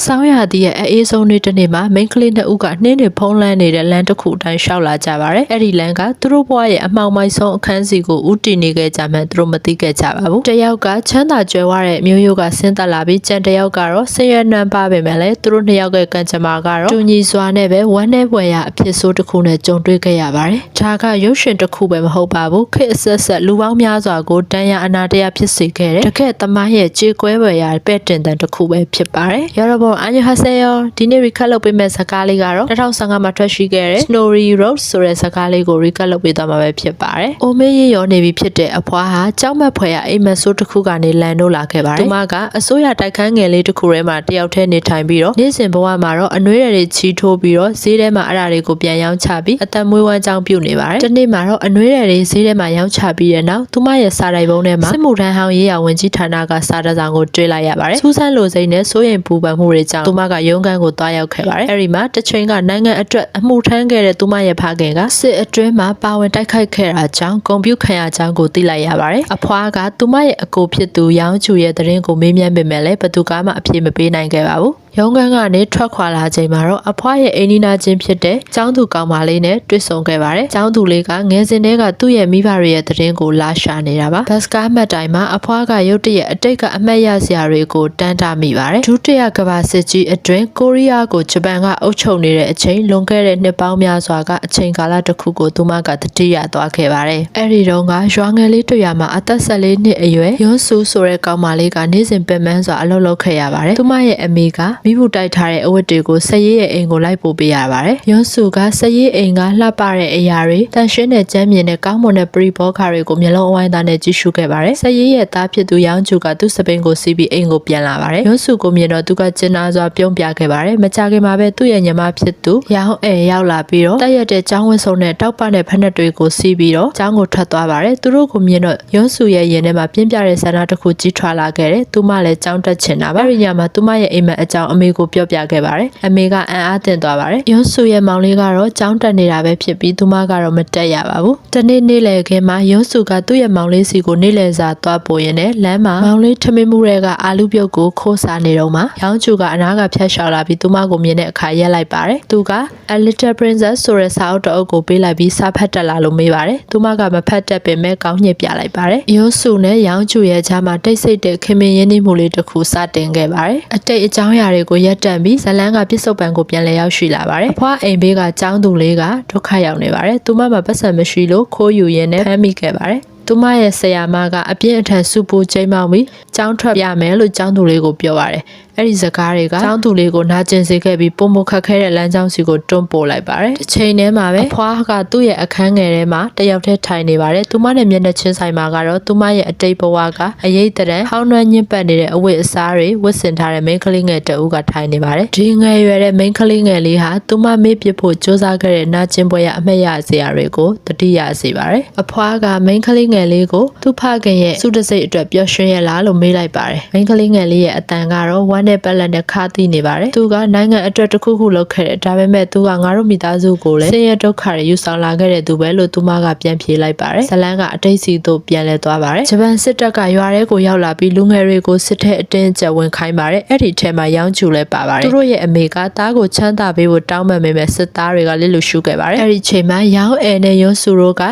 ဆောင်းရာသီရဲ့အေးဆုံးနေ့တစ်နေ့မှာမိန်းကလေးနှစ်ဦးကနှင်းတွေဖုံးလန်းနေတဲ့လမ်းတစ်ခုအတိုင်းရှောက်လာကြပါတယ်။အဲ့ဒီလမ်းကသူတို့ဘဝရဲ့အမှောင်မိုက်ဆုံးအခန်းစီကိုဦးတည်နေခဲ့ကြမှန်းသူတို့မသိခဲ့ကြပါဘူး။တစ်ယောက်ကချမ်းသာကြွယ်ဝတဲ့မျိုးရိုးကဆင်းသက်လာပြီးကြံတစ်ယောက်ကတော့ဆင်းရဲနှံပါပဲမဲ့လည်းသူတို့နှစ်ယောက်ကကံကြမ္မာကတော့တူညီစွာနဲ့ပဲဝမ်းနည်းဖွယ်ရာအဖြစ်ဆိုးတစ်ခုနဲ့ကြုံတွေ့ခဲ့ရပါတယ်။ဒါကရုပ်ရှင်တစ်ခုပဲမဟုတ်ပါဘူး။ခေတ်အဆက်ဆက်လူပေါင်းများစွာကိုတန်ရာအနာတရားဖြစ်စေခဲ့တဲ့တကယ့်သမိုင်းရဲ့ကြေကွဲဖွယ်ရာပဲ့တင်တန်တစ်ခုပဲဖြစ်ပါတယ်။여러분 안녕하세요ဒီနေ့ recap လုပ်ပေးမယ့်ဇာတ်ကားလေးကတော့2015မှာထွက်ရှိခဲ့တဲ့ Snowy Road ဆိုတဲ့ဇာတ်ကားလေးကို recap လုပ်ပေးသွားမှာပဲဖြစ်ပါတယ်။အိုမေးရရောနေပြီဖြစ်တဲ့အဖွားဟာကြောက်မက်ဖွယ်ရာအိမ်မက်ဆိုးတစ်ခုကနေလန်တို့လာခဲ့ပါတယ်။သူမကအစိုးရတိုက်ခန်းငယ်လေးတစ်ခုထဲမှာတယောက်တည်းနေထိုင်ပြီးတော့နေ့စဉ်ဘဝမှာတော့အနှွေးတွေချီထိုးပြီးတော့ဈေးထဲမှာအဲ့ဒါတွေကိုပြန်ရောင်းချပြီးအသက်မွေးဝမ်းကြောင်းပြုနေပါတယ်။ဒီနေ့မှာတော့အနှွေးတွေဈေးထဲမှာရောင်းချပြီးတဲ့နောက်သူမရဲ့စာတိုင်ပုံးထဲမှာစစ်မှုထမ်းဟောင်းရေးရာဝန်ကြီးဌာနကစာတစောင်ကိုတွေ့လိုက်ရပါတယ်။စူးစမ်းလိုစိမ့်နဲ့စိုးရိမ်ပူပန်မှုတွေကြောင့်သူမကရုံးခန်းကိုတွားရောက်ခဲ့ပါတယ်။အဲဒီမှာတစ်ချိန်ကနိုင်ငံအတွက်အမှုထမ်းခဲ့တဲ့သူမရဲ့ဖခင်ကစစ်အတွင်းမှာပါဝင်တိုက်ခိုက်ခဲ့တာကြောင့်ဂုဏ်ပြုခံရကြောင်းကိုသိလိုက်ရပါတယ်။အဖွားကသူမရဲ့အကိုဖြစ်သူရောင်းချူရဲ့သတင်းကိုမေးမြန်းပေမဲ့လည်းဘသူကမှအပြေမပေးနိုင်ခဲ့ပါဘူး။ရုံးခန်းကနေထွက်ခွာလာချိန်မှာတော့အဖွားရဲ့အိမ်နီးနားချင်းဖြစ်တဲ့ကျောင်းသူကောင်မလေးနဲ့တွေ့ဆုံခဲ့ပါတယ်။ကျောင်းသူလေးကငယ်စဉ်တည်းကသူ့ရဲ့မိဘတွေရဲ့သတင်းကိုလာရှာနေတာပါ။ဘတ်စကားမှတ်တိုင်မှာအဖွားကရုတ်တရက်အတိတ်ကအမှတ်ရစရာတွေကိုတန်းတာမိပါတယ်။ဒုတိယကမ္ဘာစစ်ကြီးအတွင်းကိုရီးယားကိုဂျပန်ကအုပ်ချုပ်နေတဲ့အချိန်လွန်ခဲ့တဲ့နှစ်ပေါင်းများစွာကအချိန်ကာလတစ်ခုကိုသူမကတတိယသွားခဲ့ပါတယ်။အဲဒီတုန်းကရွာငယ်လေးတွေ့ရမှာအသက်14နှစ်အရွယ်ယွန်းဆူဆိုတဲ့ကောင်မလေးကနေ့စဉ်ပင်ပန်းစွာအလုပ်လုပ်ခဲ့ရပါတယ်။သူမရဲ့အမေကမိဖို့တိုက်ထားတဲ့အဝတ်တွေကိုစရေးရဲ့အိမ်ကိုလိုက်ပို့ပေးရပါတယ်။ယွန်းဆူကစရေးအိမ်ကလှပတဲ့အရာတွေတန်ရှင်းတဲ့ကြမ်းမြင်တဲ့ကောင်းမွန်တဲ့ပရိဘောခတွေကိုမျက်လုံးအဝိုင်းသားနဲ့ကြည့်ရှုခဲ့ပါတယ်။စရေးရဲ့သားဖြစ်သူရောင်းချူကသူ့စပင်းကိုစီးပြီးအိမ်ကိုပြန်လာပါတယ်။ယွန်းဆူကိုမြင်တော့သူကကျဉ်းနာစွာပြုံးပြခဲ့ပါတယ်။မကြခင်မှာပဲသူ့ရဲ့ညီမဖြစ်သူရောင်းရောက်လာပြီးတော့တက်ရက်တဲ့ကျောင်းဝတ်စုံနဲ့တောက်ပနဲ့ဖက်နှက်တွေကိုစီးပြီးတော့ကျောင်းကိုထွက်သွားပါတယ်။သူတို့ကိုမြင်တော့ယွန်းဆူရဲ့ရင်ထဲမှာပြင်းပြတဲ့ဆန္ဒတစ်ခုကြီးထွားလာခဲ့တယ်။သူမလည်းကျောင်းတက်ချင်တာပါ။အဲဒီညမှာသူမရဲ့အိမ်မက်အကြောင်းအမေကိုပြောပြခဲ့ပါတယ်။အမေကအံ့အားသင့်သွားပါတယ်။ယွန်းဆူရဲ့မောင်လေးကတော့ကျောင်းတက်နေတာပဲဖြစ်ပြီးသူမကတော့မတက်ရပါဘူး။တနေ့နေ့လည်ခင်းမှာယွန်းဆူကသူ့ရဲ့မောင်လေးစီကိုနေ့လည်စာသွားပို့ရင်းနဲ့လမ်းမှာမောင်လေးထမင်းမှုတွေကအာလူပြုတ်ကိုခိုးစားနေတော့မှရောင်းချူကအနားကဖြတ်လျှောက်လာပြီးသူမကိုမြင်တဲ့အခါရက်လိုက်ပါတယ်။သူက A Little Princess ဆိုတဲ့စာအုပ်တစ်အုပ်ကိုပေးလိုက်ပြီးစာဖတ်တက်လာလို့မေးပါတယ်။သူမကမဖတ်တတ်ပေမဲ့ကောင်းညှစ်ပြလိုက်ပါတယ်။ယွန်းဆူနဲ့ရောင်းချူရဲ့ကြားမှာတိတ်ဆိတ်တဲ့ခင်မင်ရင်းနှီးမှုလေးတစ်ခုစတင်ခဲ့ပါတယ်။အတိတ်အကြောင်းအရာတွေကိုရက်တန့်ပြီးဇလန်းကပြစ္ဆုတ်ပံကိုပြန်လည်ရောက်ရှိလာပါတယ်။အဖွားအိမ်ဘေးကကျောင်းသူလေးကဒုက္ခရောက်နေပါတယ်။သူမမှာပတ်စံမရှိလို့ခိုးယူရင်းနဲ့ဖမ်းမိခဲ့ပါတယ်။သူမရဲ့ဆရာမကအပြင်းအထန်စူပူချိန်မှောက်ပြီးကျောင်းထွက်ပြမယ်လို့ကျောင်းသူလေးကိုပြောပါတယ်။အဲ့ဒီစကားတွေကကျောင်းသူလေးကိုနာကျင်စေခဲ့ပြီးပုံမခက်ခဲတဲ့လမ်းကြောင်းစီကိုတွန်းပို့လိုက်ပါတယ်။တစ်ချိန်တည်းမှာပဲအဖွားကသူ့ရဲ့အခန်းငယ်ထဲမှာတယောက်တည်းထိုင်နေပါတယ်။သူမနဲ့မျက်နှာချင်းဆိုင်မှာကတော့သူမရဲ့အတိတ်ဘဝကအရေးတရန်ဟောင်းနှွမ်းညစ်ပတ်နေတဲ့အဝတ်အစားတွေဝတ်ဆင်ထားတဲ့မိန်းကလေးငယ်တဦးကထိုင်နေပါတယ်။ဒီငယ်ရွယ်တဲ့မိန်းကလေးငယ်လေးဟာသူမမေ့ပစ်ဖို့ကြိုးစားခဲ့တဲ့နာကျင်ပွဲရအမှတ်ရစရာတွေကိုတတိယစေပါတယ်။အဖွားကမိန်းကလေးငယ်လေးကိုသူ့ဖခင်ရဲ့စုတစိတ်အတွက်ပျော်ရွှင်ရလားလို့မေးလိုက်ပါတယ်။မိန်းကလေးငယ်လေးရဲ့အတန်ကတော့ဝမ်းနဲ့ပက်လက်နဲ့ခါသီးနေပါတယ်။သူကနိုင်ငံအတွက်တစ်ခုခုလုပ်ခဲ့တယ်။ဒါပေမဲ့သူကငါတို့မိသားစုကိုလည်းဆင်းရဲဒုက္ခတွေယူဆောင်လာခဲ့တဲ့သူပဲလို့သူမကပြန်ဖြေလိုက်ပါတယ်။ဇလန်းကအတိတ်စီသို့ပြန်လဲသွားပါတယ်။ဂျပန်စစ်တပ်ကရွာထဲကိုရောက်လာပြီးလူငယ်တွေကိုစစ်ထဲအတင်းကျပ်ဝင်ခိုင်းပါတယ်။အဲ့ဒီထဲမှာရောင်းချူလဲပါပါတယ်။သူတို့ရဲ့အမေကသားကိုချမ်းသာပေးဖို့တောင်းပန်ပေမဲ့စစ်သားတွေကလစ်လူရှုခဲ့ပါတယ်။အဲ့ဒီချိန်မှာရောင်းနဲ့ယွန်းဆူတို့က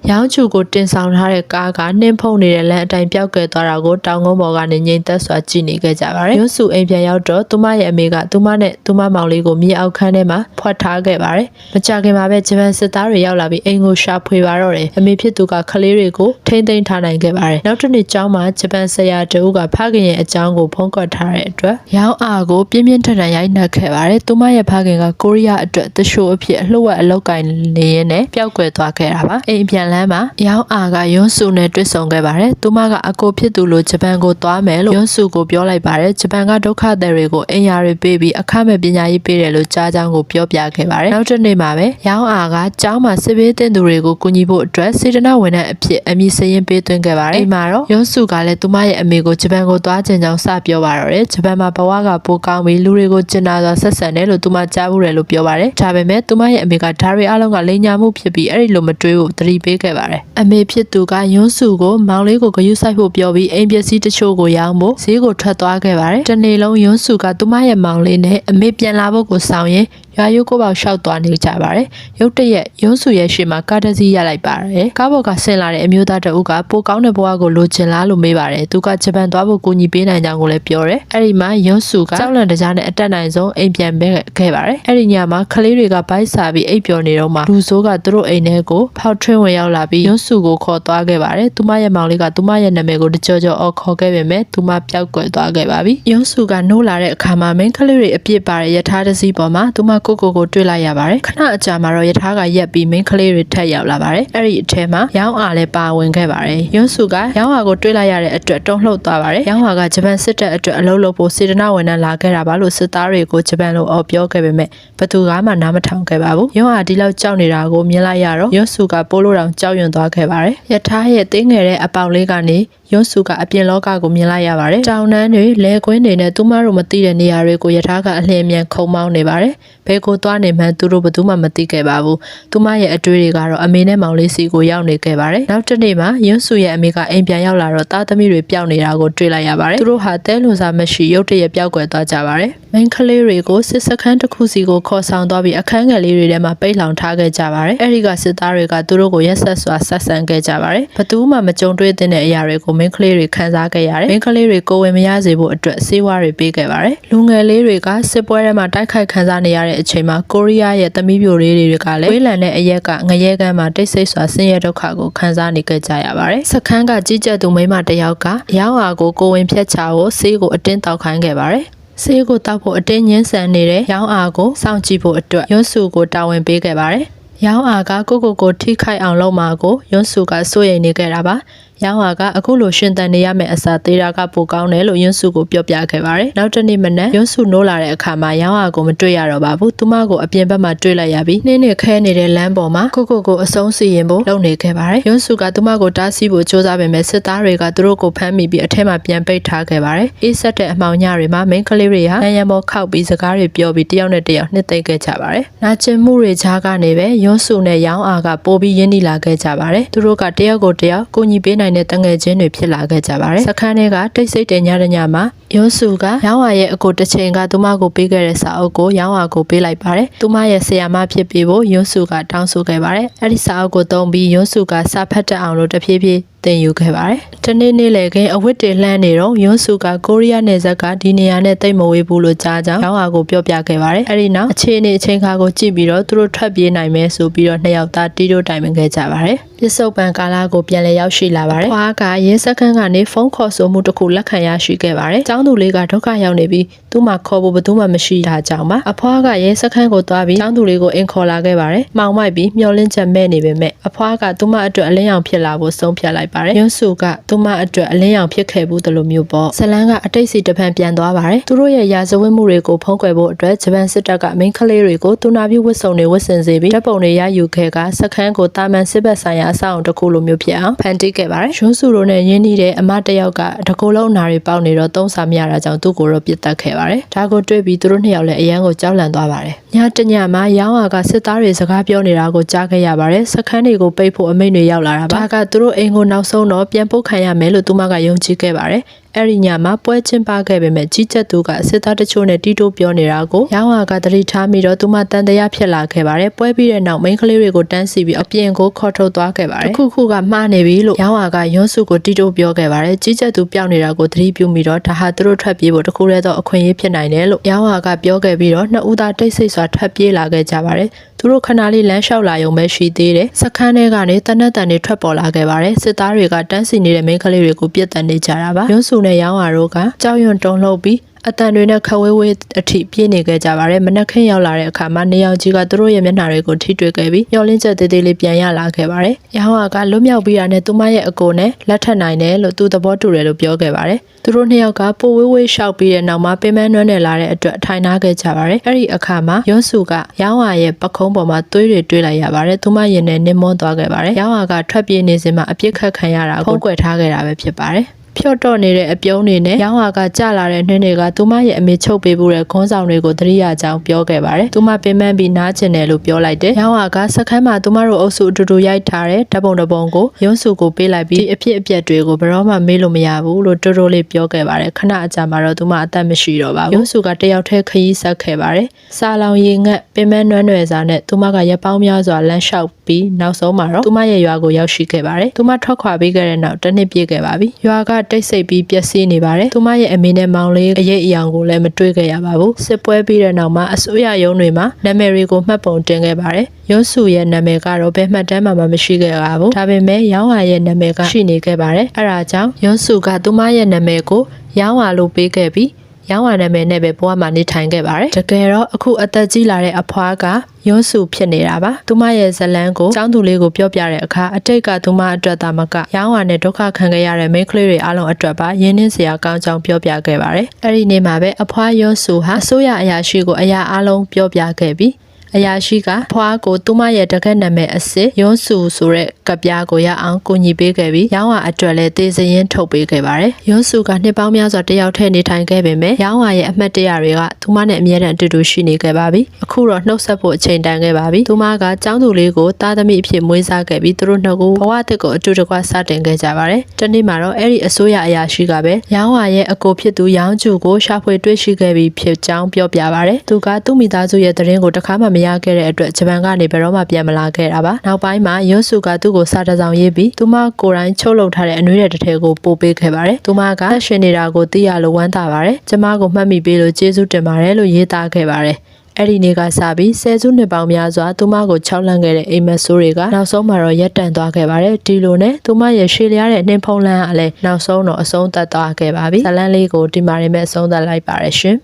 ရောင်းချူကိုတင်ဆောင်ထားတဲ့ကားကနှင်းဖုံးနေတဲ့လမ်းအတိုင်းပျောက်ကွယ်သွားတာကိုတောင်ကုန်းပေါ်ကနေငြိမ်သက်စွာကြည့်နေခဲ့ကြပါတယ်။ယွန်းဆူအိမ်ပြန်ရောက်တော့သူမရဲ့အမေကသူမနဲ့သူမမောင်လေးကိုမြေအောက်ခန်းထဲမှာဖွက်ထားခဲ့ပါတယ်။မကြခင်မှာပဲဂျပန်စစ်သားတွေရောက်လာပြီးအိမ်ကိုရှာဖွေပါတော့တယ်။အမေဖြစ်သူကကလေးတွေကိုထိမ့်သိမ်းထားနိုင်ခဲ့ပါတယ်။နောက်တစ်နေ့ကျောင်းမှာဂျပန်ဆရာတဦးကဖခင်ရဲ့အကြောင်းကိုဖုံးကွက်ထားတဲ့အတွက်ရောင်းအားကိုပြင်းပြင်းထန်ထန်ရိုက်နှက်ခဲ့ပါတယ်။သူမရဲ့ဖခင်ကကိုရီးယားအတွက်တရှိုးအဖြစ်အလှဝက်အလောက်ကင်နေရင်းနဲ့ပျောက်ကွယ်သွားခဲ့တာပါ။အိမ်ပြန်လမ်းမှာရောင်းအားကယွန်းဆူနဲ့တွေ့ဆုံခဲ့ပါတယ်။သူမကအကိုဖြစ်သူလိုဂျပန်ကိုသွားမယ်လို့ယွန်းဆူကိုပြောလိုက်ပါတယ်။ဂျပန်ကဒုက္ခသည်တွေကိုအင်ယာတွေပေးပြီးအခမဲ့ပညာရေးပေးတယ်လို့ကြားကြောင်းကိုပြောပြခဲ့ပါတယ်။နောက်တစ်နေ့မှာပဲရောင်းအားကကျောင်းမှာစစ်ဘေးသင့်သူတွေကိုကူညီဖို့အတွက်စေတနာဝန်ထမ်းအဖြစ်အမည်စာရင်းပေးသွင်းခဲ့ပါတယ်။အိမ်မှာတော့ယွန်းဆူကလည်းသူမရဲ့အမေကိုဂျပန်ကိုသွားချင်ကြောင်းစပြောပါတော့တယ်။ဂျပန်မှာဘဝကပိုကောင်းပြီးလူတွေကိုကျင်နာစွာဆက်ဆံတယ်လို့သူမကြားဘူးတယ်လို့ပြောပါတယ်။ဒါပေမဲ့သူမရဲ့အမေကဒါရီအားလုံးကလိန်ညာမှုဖြစ်ပြီးအဲ့ဒီလိုမတွေးဖို့သတိပေးခဲ့ပါတယ်။အမေဖြစ်သူကယွန်းဆူကိုမောင်လေးကိုဂရုစိုက်ဖို့ပြောပြီးအိမ်ပစ္စည်းတချို့ကိုရောင်းဖို့ဈေးကိုထွက်သွားခဲ့ပါတယ်။တနေ့ လုံးယွန်းစုကသူမရဲ့မောင်လေးနဲ့အမေပြန်လာဖို့ကိုဆောင်ရင်ရွာရိုးကိုပေါက်လျှောက်သွားနေကြပါတယ်ရုတ်တရက်ယွန်းစုရဲ့ရှေ့မှာကားတစ်စီးရလိုက်ပါတယ်ကားပေါ်ကဆင်းလာတဲ့အမျိုးသားတအုပ်ကပိုကောင်းတဲ့ဘဝကိုလိုချင်လားလို့မေးပါတယ်သူကဂျပန်သွားဖို့ကူညီပေးနိုင်ကြောင်းကိုလည်းပြောတယ်အဲ့ဒီမှာယွန်းစုကကြောက်လန့်တကြားနဲ့အတက်နိုင်ဆုံးအိမ်ပြန်ပေးခဲ့ပါတယ်အဲ့ဒီညမှာကလေးတွေကဘိုက်စားပြီးအိပ်ပျော်နေတော့မှလူဆိုးကသူတို့အိမ်ထဲကိုဖောက်ထွင်းဝင်ရောက်လာပြီးယွန်းစုကိုခေါ်သွားခဲ့ပါတယ်သူမရဲ့မောင်လေးကသူမရဲ့နာမည်ကိုတကြောကြောအော်ခေါ်ခဲ့ပေမဲ့သူမပျောက်ကွယ်သွားခဲ့ပါပြီယွန်းစုကနိုးလာတဲ့အခါမှာမင်းကလေးတွေအပြစ်ပါတဲ့ယထာတစ်စီးပေါ်မှာသူမကိုတွေ့လိုက်ရပါတယ်ခဏအကြာမှာတော့ယထာကရက်ပြီးမင်းကလေးတွေထက်ရောက်လာပါတယ်အဲ့ဒီအထဲမှာရောင်းအားလည်းပါဝင်ခဲ့ပါတယ်ယွန်းစုကရောင်းအားကိုတွေ့လိုက်ရတဲ့အတွက်တုံ့လှုပ်သွားပါတယ်ရောင်းအားကဂျပန်စစ်တပ်အတွက်အလုပ်လုပ်ဖို့စေတနာဝန်ထမ်းလာခဲ့တာပါလို့စစ်သားတွေကိုဂျပန်လိုအော်ပြောခဲ့ပေမဲ့ဘသူကမှနားမထောင်ခဲ့ပါဘူးရောင်းအားဒီလောက်ကြောက်နေတာကိုမြင်လိုက်ရတော့ယွန်းစုကပိုးလို့တောင်ကြောက်ရွံ့သွားခဲ့ပါတယ်ယထာရဲ့တင်းငယ်တဲ့အပေါင်လေးကနေယွန်းစုကအပြင်လောကကိုမြင်လိုက်ရပါတယ်တောင်တန်းတွေလဲကွင်းတွေနဲ့သူမတို့မသိတဲ့နေရာတွေကိုယထာကအလင်းမြန်ခုံမောင်းနေပါတယ်ဘဲကိုသွားနေမှန်းသူတို့ဘသူမှမသိခဲ့ပါဘူးသူမရဲ့အတွေ့တွေကတော့အမေနဲ့မောင်လေးစီကိုရောက်နေခဲ့ပါတယ်နောက်တစ်နေ့မှာယွန်းစုရဲ့အမေကအိမ်ပြန်ရောက်လာတော့သားသမီးတွေပျောက်နေတာကိုတွေ့လိုက်ရပါတယ်သူတို့ဟာတဲလွန်စာမရှိရုတ်တရက်ပျောက်ကွယ်သွားကြပါတယ်မင်းကလေးတွေကိုစစ်စခန်းတစ်ခုစီကိုခေါ်ဆောင်သွားပြီးအခန်းငယ်လေးတွေထဲမှာပိတ်လောင်ထားခဲ့ကြပါတယ်အဲဒီကစစ်သားတွေကသူတို့ကိုရက်ဆက်စွာဆက်ဆံခဲ့ကြပါတယ်ဘသူမှမကြုံတွေ့တဲ့အရာတွေကိုမင်းကလေးတွေခံစားခဲ့ရတယ်မင်းကလေးတွေကိုဝင်မရစေဖို့အတွက်စေဝါတွေပေးခဲ့ပါတယ်လူငယ်လေးတွေကစစ်ပွဲထဲမှာတိုက်ခိုက်ခံစားနေရတဲ့အချိန်မှာကိုရီးယားရဲ့သမီးပြိုလေးတွေကလည်းဝေးလံတဲ့အရက်ကငရဲကမ်းမှာတိတ်ဆိတ်စွာဆင်းရဲဒုက္ခကိုခံစားနေကြရပါတယ်စခန်းကကြီးကြပ်သူမိန်းမတစ်ယောက်ကရောင်းအားကိုဝင်ဖြတ်ချဖို့ဆေးကိုအတင်းတောက်ခိုင်းခဲ့ပါတယ်ဆေးကိုတောက်ဖို့အတင်းညှင်းဆန်နေတဲ့ရောင်းအားကိုစောင့်ကြည့်ဖို့အတွက်ယွန်းစုကိုတာဝန်ပေးခဲ့ပါတယ်ရောင်းအားကကိုထိခိုက်အောင်လုပ်မှာကိုယွန်းစုကစိုးရိမ်နေခဲ့တာပါရောင်းအားကအခုလိုရှင်သန်နေရမယ့်အစားသေးတာကပိုကောင်းတယ်လို့ယွန်းစုကိုပြောပြခဲ့ပါတယ်နောက်တစ်နေ့မနက်ယွန်းစုနိုးလာတဲ့အခါမှာရောင်းအားကိုမတွေ့ရတော့ပါဘူးသူမကိုအပြင်ဘက်မှာတွေ့လိုက်ရပြီးနှင်းနဲ့ခဲနေတဲ့လမ်းပေါ်မှာကိုအဆုံးစီရင်ဖို့လုပ်နေခဲ့ပါတယ်ယွန်းစုကသူမကိုတားဆီးဖို့ကြိုးစားပေမဲ့စစ်သားတွေကသူတို့ကိုဖမ်းမိပြီးအထက်မှာပြန်ပိတ်ထားခဲ့ပါတယ်အေးဆက်တဲ့အမှောင်ညတွေမှာမိန်းကလေးတွေဟာရံပေါ်ခောက်ပြီးစကားတွေပြောပြီးတယောက်နဲ့တယောက်နှစ်သိမ့်ခဲ့ကြပါတယ်နာကျင်မှုတွေကြားကနေပဲယွန်းစုနဲ့ရောင်းအားကပိုပြီးရင်းနှီးလာခဲ့ကြပါတယ်သူတို့ကတယောက်ကိုတယောက်ကိုညီပေးနိုင်တဲ့တငယ်ချင်းတွေဖြစ်လာခဲ့ကြပါတယ်စခန်းထဲကတိတ်ဆိတ်တဲ့ညမှာယွန်းစုကရောင်းအားရဲ့အကိုတစ်ချိန်ကသူမကိုပေးခဲ့တဲ့စာအုပ်ကိုရောင်းအားကိုပေးလိုက်ပါတယ်သူမရဲ့ဆရာမဖြစ်ပြီးဖို့ယွန်းစုကတောင်းဆိုခဲ့ပါတယ်အဲ့ဒီစာအုပ်ကိုသုံးပြီးယွန်းစုကစာဖတ်တတ်အောင်လို့တဖြည်းဖြည်းသင်ယူခဲ့ပါတယ်။တနေ့နေ့လေခင်အဝတ်တွေလှမ်းနေတော့ယွန်းစုကကိုရီးယားနယ်စပ်ကဒီနေရာနဲ့တိတ်မဝေးဘူးလို့ကြားကြောင်းရောင်းအားကိုပြောပြခဲ့ပါတယ်။အဲဒီနောက်အခြေအနေအချိန်ခါကိုကြည့်ပြီးတော့သူတို့ထွက်ပြေးနိုင်မယ်ဆိုပြီးတော့နှစ်ယောက်သားတီးတို့တိုင်ပင်ခဲ့ကြပါတယ်။ပြစ္ဆုတ်ပံကာလကိုပြန်လည်ရောက်ရှိလာပါတယ်။ဖွားကရဲစခန်းကနေဖုန်းခေါ်ဆိုမှုတစ်ခုလက်ခံရရှိခဲ့ပါတယ်။ကျောင်းသူလေးကဒုက္ခရောက်နေပြီးသူ့မှာခေါ်ဖို့ဘယ်သူမှမရှိတာကြောင့်ပါ။အဖွားကရဲစခန်းကိုသွားပြီးကျောင်းသူလေးကိုအင်ခေါ်လာခဲ့ပါတယ်။မှောင်မိုက်ပြီးမျောလင်းချက်မဲ့နေပေမဲ့အဖွားကသူ့မအတွက်အလင်းရောင်ဖြစ်လာဖို့ဆုံးဖြတ်လိုက်ပါတယ်။ယွန်းစုကသူမအတွက်အလင်းရောင်ဖြစ်ခဲ့ဘူးတလို့မျိုးပေါ့ဇလန်းကအတိတ်စီတပံပြန်သွားပါတယ်သူတို့ရဲ့ရာဇဝတ်မှုတွေကိုဖုံးကွယ်ဖို့အတွက်ဂျပန်စစ်တပ်ကမိန်းကလေးတွေကိုတူနာပြဝတ်စုံတွေဝတ်ဆင်စေပြီးတပ်ပုံတွေရယူခဲ့ကစခန်းကိုတာမန်စစ်ဘက်ဆိုင်ရာအဆောက်အုံတစ်ခုလိုမျိုးဖြစ်အောင်ဖန်တီးခဲ့ပါတယ်ယွန်းစုတို့နဲ့ရင်းနှီးတဲ့အမတစ်ယောက်ကတကူလုံးအနာတွေပေါက်နေတော့သုံးစာမရတာကြောင့်သူ့ကိုတော့ပြစ်တက်ခဲ့ပါတယ်ဒါကိုတွေ့ပြီးသူတို့နှစ်ယောက်လည်းအရန်ကိုကြောက်လန့်သွားပါတယ်ညတညမှာရောင်းအားကစစ်သားတွေစကားပြောနေတာကိုကြားခဲ့ရပါတယ်စခန်းတွေကိုပိတ်ဖို့အမိန့်တွေရောက်လာတာပါဒါကသူတို့အိမ်ကိုနောက်ဆုံးတော့ပြန်ပို့ခံရမယ်လို့သူမကယုံကြည်ခဲ့ပါတယ်။အဲ့ဒီညမှာပွဲချင်းပါခဲ့ပေမဲ့ကြီးကြပ်သူကစစ်သားတချို့နဲ့တီးတိုးပြောနေတာကိုရောင်းအားကသတိထားမိတော့သူမတန်တရားဖြစ်လာခဲ့ပါတယ်။ပွဲပြီးတဲ့နောက်မိန်းကလေးတွေကိုတန်းစီပြီးအပြင်ကိုခေါ်ထုတ်သွားခဲ့ပါတယ်။ခုကမှားနေပြီလို့ရောင်းအားကယွန်းစုကိုတီးတိုးပြောခဲ့ပါတယ်။ကြီးကြပ်သူပျောက်နေတာကိုသတိပြုမိတော့ဒါဟာသူတို့ထွက်ပြေးဖို့တခုတည်းသောအခွင့်အရေးဖြစ်နိုင်တယ်လို့ရောင်းအားကပြောခဲ့ပြီးတော့နှစ်ဦးသားတိတ်ဆိတ်စွာထွက်ပြေးလာခဲ့ကြပါတယ်။သူတို့ခဏလေးလမ်းလျှောက်လာရုံပဲရှိသေးတယ်စခန်းထဲကနေတနက်တန်တွေထွက်ပေါ်လာခဲ့ပါတယ်စစ်သားတွေကတန်းစီနေတဲ့မိန်းကလေးတွေကိုပြစ်တက်နေကြတာပါယွန်းစုနဲ့ရောင်းအားတို့ကကြောက်ရွံ့တုန်လှုပ်ပြီးအတန်တွေနဲ့ခဝေးအထိပြေးနေခဲ့ကြပါတယ်မနက်ခင်းရောက်လာတဲ့အခါမှာနေအောင်ကြီးကသူတို့ရဲ့မျက်နှာတွေကိုထိတွေ့ခဲ့ပြီးမျောလင်းချက်သေးသေးလေးပြန်ရလာခဲ့ပါတယ်ရောင်းအားကလွတ်မြောက်ပြီးတာနဲ့သူမရဲ့အကိုနဲ့လက်ထပ်နိုင်တယ်လို့သူသဘောတူတယ်လို့ပြောခဲ့ပါတယ်သူတို့နှစ်ယောက်ကပိုဝေးရှောက်ပြီးတဲ့နောက်မှာပင်မနွမ်းနယ်လာတဲ့အတွက်ထိုင်နာခဲ့ကြပါတယ်အဲ့ဒီအခါမှာယွန်းစုကရောင်းအားရဲ့ပခုံးပေါ်မှာသွေးတွေတွေ့လိုက်ရပါတယ်သူမရင်နဲ့နင်းမွန်းသွားခဲ့ပါတယ်ရောင်းအားကထွက်ပြေးနေစဉ်မှာအပြစ်ခတ်ခံရတာကိုဖုံးကွယ်ထားခဲ့တာပဲဖြစ်ပါတယ် ဖြော့တော့နေတဲ့အပြုံးတွေနဲ့ရောင်းဝါကကျလာတဲ့နှင်းတွေကသူမရဲ့အမေချုပ်ပေးဖို့တဲ့ခွန်းဆောင်တွေကိုသတိရကြောင်းပြောခဲ့ပါတယ်။သူမပင်ပန်းပြီးနားကျင်တယ်လို့ပြောလိုက်တယ်။ရောင်းဝါကစခန်းမှာသူမတို့အုပ်စုအတူတူရိုက်ထားတဲ့ဓာတ်ပုံတစ်ပုံကိုရုံးစုကိုပေးလိုက်ပြီးအဖြစ်အပျက်တွေကိုဘယ်တော့မှမေးလို့မရဘူးလို့တိုးတိုးလေးပြောခဲ့ပါတယ်။ခဏအကြာမှာတော့သူမအသက်မရှိတော့ပါဘူး။ရုံးစုကတယောက်တည်းခရီးဆက်ခဲ့ပါတယ်။စာလောင်ရေငတ်ပင်ပန်းနွမ်းနယ်စာနဲ့သူမကရပောင်းများစွာလမ်းလျှောက်ပြီးနောက်ဆုံးမှာတော့သူမရဲ့ရွာကိုရောက်ရှိခဲ့ပါတယ်။သူမထွက်ခွာပြီးခဲ့တဲ့နောက်တစ်နှစ်ပြည့်ခဲ့ပါပြီ။ရွာကတိတ်ဆိတ်ပြီးပျက်စီးနေပါတယ်။သူမရဲ့အမေနဲ့မောင်လေးအရေးအယောင်ကိုလည်းမတွေ့ခဲ့ရပါဘူး။စစ်ပွဲပြီးတဲ့နောက်မှာအစိုးရရုံးတွေမှာနာမည်တွေကိုမှတ်ပုံတင်ခဲ့ပါတယ်။ရုံးစုရဲ့နာမည်ကတော့ဘယ်မှတ်တမ်းမှမရှိခဲ့ပါဘူး။ဒါပေမဲ့ရောင်းဝါရဲ့နာမည်ကရှိနေခဲ့ပါတယ်။အဲဒါကြောင့်ရုံးစုကသူမရဲ့နာမည်ကိုရောင်းဝါလို့ပေးခဲ့ပြီးရောင်းဝါနာမည်နဲ့ပဲဘဝမှာနေထိုင်ခဲ့ပါတယ်။တကယ်တော့အခုအသက်ကြီးလာတဲ့အဖွားကရုံးစုဖြစ်နေတာပါ။သူမရဲ့ဇလန်းကိုကျောင်းသူလေးကိုပြောပြတဲ့အခါအတိတ်ကသူမအတွက်သာမကရောင်းဝါနဲ့ဒုက္ခခံခဲ့ရတဲ့မိန်းကလေးတွေအားလုံးအတွက်ပါရင်းနှီးစရာကောင်းကြောင်းပြောပြခဲ့ပါတယ်။အဲ့ဒီနေ့မှာပဲအဖွားရုံးစုဟာအစိုးရအရာရှိကိုအရာအားလုံးပြောပြခဲ့ပြီးအရာရှိကဖွားကိုသူမရဲ့တကက်နာမည်အစစ်ရုံးစုဆိုတဲ့ကပြားကိုရအောင်ကူညီပေးခဲ့ပြီးရောင်းဝါအတွက်လည်းသေစရင်ထုတ်ပေးခဲ့ပါတယ်။ရုံးစုကနှစ်ပေါင်းများစွာတယောက်တည်းနေထိုင်ခဲ့ပေမဲ့ရောင်းဝါရဲ့အမှတ်တရတွေကသူမနဲ့အမြဲတမ်းအတူတူရှိနေခဲ့ပါပြီ။အခုတော့နှုတ်ဆက်ဖို့အချိန်တန်ခဲ့ပါပြီ။သူမကကျောင်းသူလေးကိုသားသမီးအဖြစ်မွေးစားခဲ့ပြီးသူတို့နှစ်ကိုဘဝတစ်ကိုအတူတကွစတင်ခဲ့ကြပါတယ်။ဒီနေ့မှာတော့အဲ့ဒီအစိုးရအရာရှိကပဲရောင်းဝါရဲ့အကိုဖြစ်သူရောင်းကျူကိုရှာဖွေတွေ့ရှိခဲ့ပြီးဖြစ်ကြောင်းပြောပြပါတယ်။သူကသူ့မိသားစုရဲ့သတင်းကိုတစ်ခါမှမရခဲ့တဲ့အတွက်ဂျပန်ကနေဘယ်တော့မှပြန်မလာခဲ့တာပါနောက်ပိုင်းမှာရုံးစုကသူ့ကိုစာတစ်စောင်ရေးပြီးသူမကိုယ်တိုင်ချုပ်လုပ်ထားတဲ့အနှွေးတဲ့တစ်ထည်ကိုပို့ပေးခဲ့ပါတယ်သူမကဆက်ရှင်နေတာကိုသိရလို့ဝမ်းသာပါတယ်ကျမကိုမှတ်မိပေးလို့ကျေးဇူးတင်ပါတယ်လို့ရေးသားခဲ့ပါတယ်အဲ့ဒီနေ့ကစပြီးဆယ်စုနှစ်ပေါင်းများစွာသူမကို6လန့်ခဲ့တဲ့အိမ်မက်ဆိုးတွေကနောက်ဆုံးမှာတော့ရပ်တန့်သွားခဲ့ပါတယ်ဒီလိုနဲ့သူမရဲ့ရှည်လျားတဲ့နှင်းဖုံးလန်းကလည်းနောက်ဆုံးတော့အဆုံးသတ်သွားခဲ့ပါပြီဇလန်းလေးကိုဒီမှာရင်မဲ့အဆုံးသတ်လိုက်ပါတယ်ရှင်